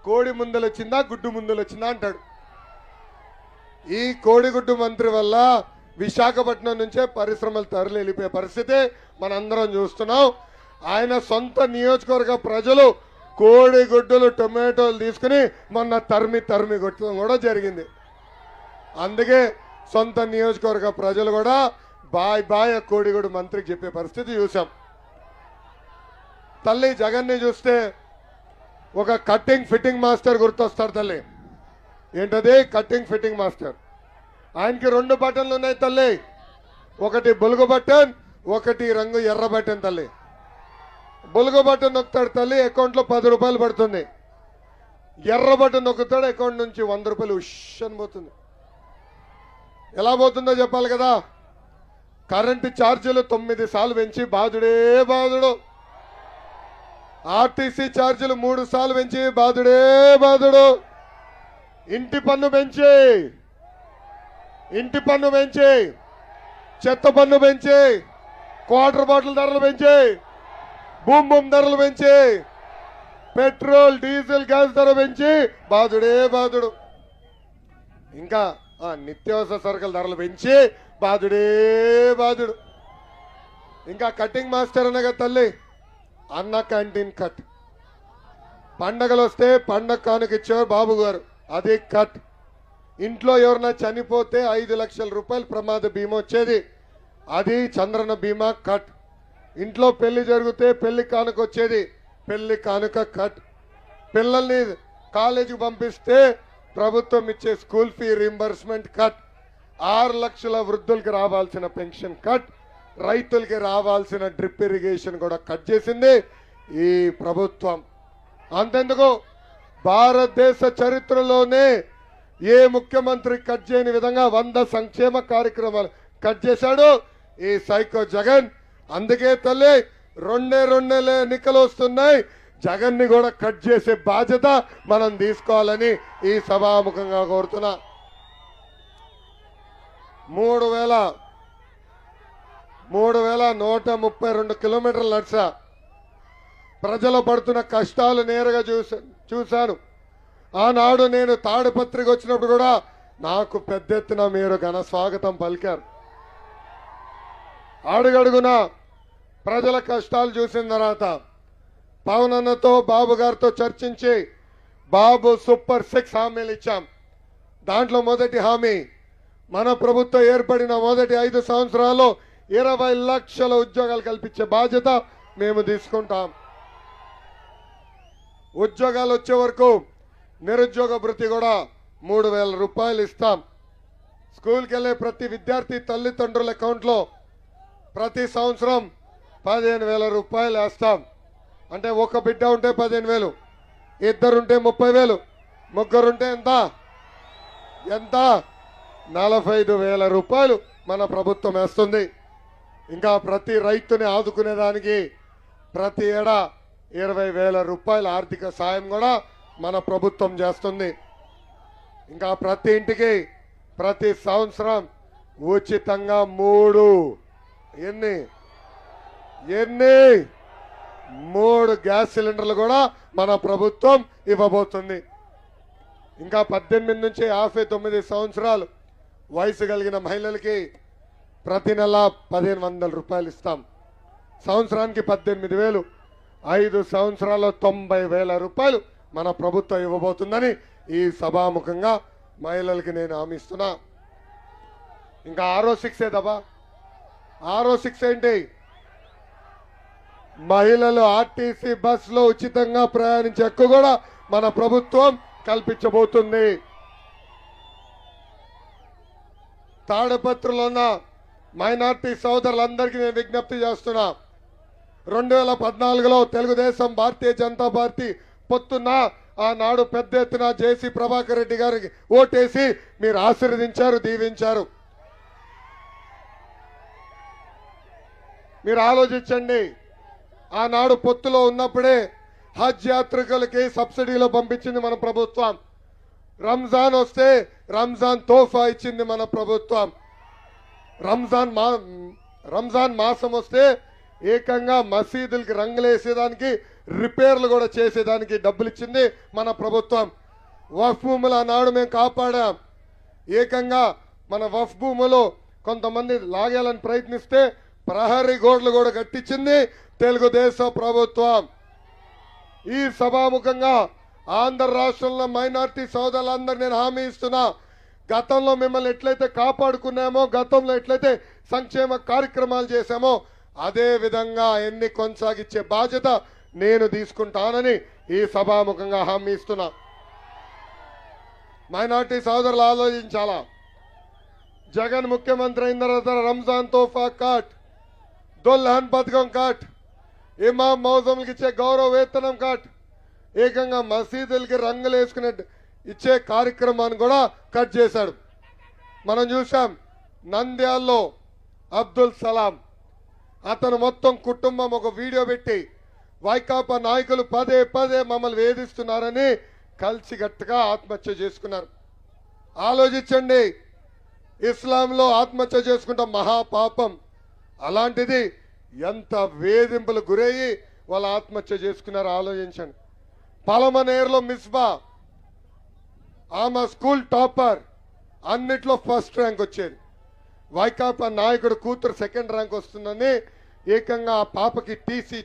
కోడి ముందలు వచ్చిందా గుడ్డు ముందలు వచ్చిందా అంటాడు. ఈ కోడిగుడ్డు మంత్రి వల్ల విశాఖపట్నం నుంచే పరిశ్రమలు తరలి వెళ్ళిపోయే పరిస్థితి మనందరం చూస్తున్నాం. ఆయన సొంత నియోజకవర్గ ప్రజలు కోడిగుడ్డులు టొమాటోలు తీసుకుని మొన్న తరిమి కొట్టడం కూడా జరిగింది. అందుకే సొంత నియోజకవర్గ ప్రజలు కూడా బాయ్ కోడిగుడ్డు మంత్రికి చెప్పే పరిస్థితి చూసాం. తల్లి జగన్ని చూస్తే ఒక కట్టింగ్ ఫిట్టింగ్ మాస్టర్ గుర్తొస్తాడు తల్లి. ఏంటది? Cutting fitting master. ఆయనకి 2 బటన్లు ఉన్నాయి తల్లి. ఒకటి బులుగు బటన్, ఒకటి రంగు ఎర్ర బటన్ తల్లి. బులుగు బటన్ నొక్కుతాడు తల్లి, అకౌంట్లో 10 రూపాయలు పడుతుంది. ఎర్ర బటన్ నొక్కుతాడు, అకౌంట్ నుంచి 100 రూపాయలు ఉష్ అని పోతుంది. ఎలా పోతుందో చెప్పాలి కదా. కరెంటు ఛార్జీలు 9 సార్లు పెంచి బాధుడే బాధుడు. ఆర్టీసీ ఛార్జీలు 3 సార్లు పెంచి బాధుడే బాధుడు. ఇంటి పన్ను పెంచి చెత్త పన్ను పెంచి క్వార్టర్ బాటిల్ ధరలు పెంచి భూమ్ ధరలు పెంచి పెట్రోల్ డీజిల్ గ్యాస్ ధర పెంచి బాధుడే బాధుడు. ఇంకా నిత్యావసర సరుకుల ధరలు పెంచి బాధుడే బాధుడు. ఇంకా కటింగ్ మాస్టర్ అనగా తల్లి అన్న క్యాంటీన్ కట్. పండగలు వస్తే పండగ కానుక ఇచ్చేవారు బాబు గారు, అది కట్. ఇంట్లో ఎవరన్నా చనిపోతే 5 లక్షల రూపాయలు ప్రమాద బీమా వచ్చేది, అది చంద్రన బీమా కట్. ఇంట్లో పెళ్లి జరిగితే పెళ్లి కానుక వచ్చేది, పెళ్లి కానుక కట్. పిల్లల్ని కాలేజీకి పంపిస్తే ప్రభుత్వం ఇచ్చే స్కూల్ ఫీ రీంబర్స్మెంట్ కట్. 6 లక్షల వృద్ధులకి రావాల్సిన పెన్షన్ కట్. రైతులకి రావాల్సిన డ్రిప్ ఇరిగేషన్ కూడా కట్ చేసింది ఈ ప్రభుత్వం. అంతెందుకు, భారతదేశ చరిత్రలోనే ఏ ముఖ్యమంత్రి కట్ చేయని విధంగా 100 సంక్షేమ కార్యక్రమాలు కట్ చేశాడు ఈ సైకో జగన్. అందుకే తల్లి 2 ఎన్నికలు వస్తున్నాయి, జగన్ ని కూడా కట్ చేసే బాధ్యత మనం తీసుకోవాలని ఈ సభాముఖంగా కోరుతున్నా. 3132 కిలోమీటర్లు నడిచా. ప్రజలు పడుతున్న కష్టాలు నేరుగా చూశాను. ఆనాడు నేను తాడిపత్రికి వచ్చినప్పుడు కూడా నాకు పెద్ద ఎత్తున మీరు ఘన స్వాగతం పలికారు. అడుగడుగున ప్రజల కష్టాలు చూసిన తర్వాత పవన్ అన్నతో బాబు గారితో చర్చించి బాబు సూపర్ 6 హామీలు ఇచ్చాం. దాంట్లో మొదటి హామీ, మన ప్రభుత్వం ఏర్పడిన మొదటి 5 సంవత్సరాల్లో 20 లక్షల ఉద్యోగాలు కల్పించే బాధ్యత మేము తీసుకుంటాం. ఉద్యోగాలు వచ్చే వరకు నిరుద్యోగ భృతి కూడా 3000 రూపాయలు ఇస్తాం. స్కూల్కి వెళ్ళే ప్రతి విద్యార్థి తల్లిదండ్రుల అకౌంట్లో ప్రతి సంవత్సరం 15,000 రూపాయలు వేస్తాం. అంటే ఒక బిడ్డ ఉంటే 15,000, 2 ఉంటే 30,000, 3 ఉంటే ఎంత 45,000 రూపాయలు మన ప్రభుత్వం వేస్తుంది. ఇంకా ప్రతి రైతుని ఆదుకునేదానికి ప్రతి ఏడా 20,000 రూపాయల ఆర్థిక సాయం కూడా మన ప్రభుత్వం చేస్తుంది. ఇంకా ప్రతి ఇంటికి ప్రతి సంవత్సరం ఉచితంగా 3 గ్యాస్ సిలిండర్లు కూడా మన ప్రభుత్వం ఇవ్వబోతుంది. ఇంకా 18 నుంచి 59 సంవత్సరాలు వయసు కలిగిన మహిళలకి ప్రతి నెల 1,500 రూపాయలు ఇస్తాం. సంవత్సరానికి 18,000, 5 సంవత్సరాల్లో 90,000 రూపాయలు మన ప్రభుత్వం ఇవ్వబోతుందని ఈ సభాముఖంగా మహిళలకి నేను హామీ ఇస్తున్నా. ఇంకా 6వ 6 దబా 6వ 6 ఏంటి? మహిళలు ఆర్టీసీ బస్సులో ఉచితంగా ప్రయాణించే హక్కు కూడా మన ప్రభుత్వం కల్పించబోతుంది. తాడిపత్రిలో ఉన్న మైనార్టీ సోదరులందరికీ నేను విజ్ఞప్తి చేస్తున్నా. 2014లో తెలుగుదేశం భారతీయ జనతా పార్టీ పొత్తున్న ఆనాడు పెద్ద ఎత్తున జేసీ ప్రభాకర్ రెడ్డి గారికి ఓటేసి మీరు ఆశీర్వదించారు, దీవించారు. మీరు ఆలోచించండి, ఆనాడు పొత్తులో ఉన్నప్పుడే హజ్ యాత్రికులకి సబ్సిడీలో పంపించింది మన ప్రభుత్వం. రంజాన్ వస్తే రంజాన్ తోఫా ఇచ్చింది మన ప్రభుత్వం. రంజాన్ మాసం వస్తే ఏకంగా మసీదులకి రంగులేసేదానికి రిపేర్లు కూడా చేసేదానికి డబ్బులు ఇచ్చింది మన ప్రభుత్వం. వక్ఫ్ భూములు ఆనాడు మేము కాపాడాం. ఏకంగా మన వక్ఫ్ భూములు కొంతమంది లాగేయాలని ప్రయత్నిస్తే ప్రహరీ గోడలు కూడా కట్టించింది తెలుగుదేశం ప్రభుత్వం. ఈ సభాముఖంగా ఆంధ్ర రాష్ట్రంలో మైనార్టీ సోదరులందరూ నేను హామీ ఇస్తున్నా, గతంలో మిమ్మల్ని ఎట్లయితే కాపాడుకున్నామో, గతంలో ఎట్లయితే సంక్షేమ కార్యక్రమాలు చేశామో అదే విధంగా ఎన్ని కొనసాగించే బాధ్యత నేను తీసుకుంటానని ఈ సభాముఖంగా హామీ ఇస్తున్నా. మైనార్టీ సోదరులు ఆలోచించాలా. జగన్ ముఖ్యమంత్రి అయిన తర్వాత రంజాన్ తోఫా కట్, దుల్హన్ పథకం కట్, ఇమాం మౌజంలకు ఇచ్చే గౌరవ వేతనం కట్, ఏకంగా మసీదులకి రంగులు వేసుకునే ఇచ్చే కార్యక్రమాన్ని కూడా కట్ చేశాడు. మనం చూసాం నంద్యాల్లో అబ్దుల్ సలాం అతను మొత్తం కుటుంబం ఒక వీడియో పెట్టి వైకాపా నాయకులు పదే పదే మమ్మల్ని వేధిస్తున్నారని కలిసికట్టుగా ఆత్మహత్య చేసుకున్నారు. ఆలోచించండి, ఇస్లాంలో ఆత్మహత్య చేసుకుంటాం మహాపాపం. అలాంటిది ఎంత వేధింపులు గురయ్యి వాళ్ళు ఆత్మహత్య చేసుకున్నారో ఆలోచించండి. పలమనేరులో మిస్బా, ఆమె స్కూల్ టాపర్, అన్నిట్లో ఫస్ట్ ర్యాంక్ వచ్చేది. వైకాపా నాయకుడు కూతురు సెకండ్ ర్యాంక్ వస్తుందని ఏకంగా ఆ పాపకి టీసీ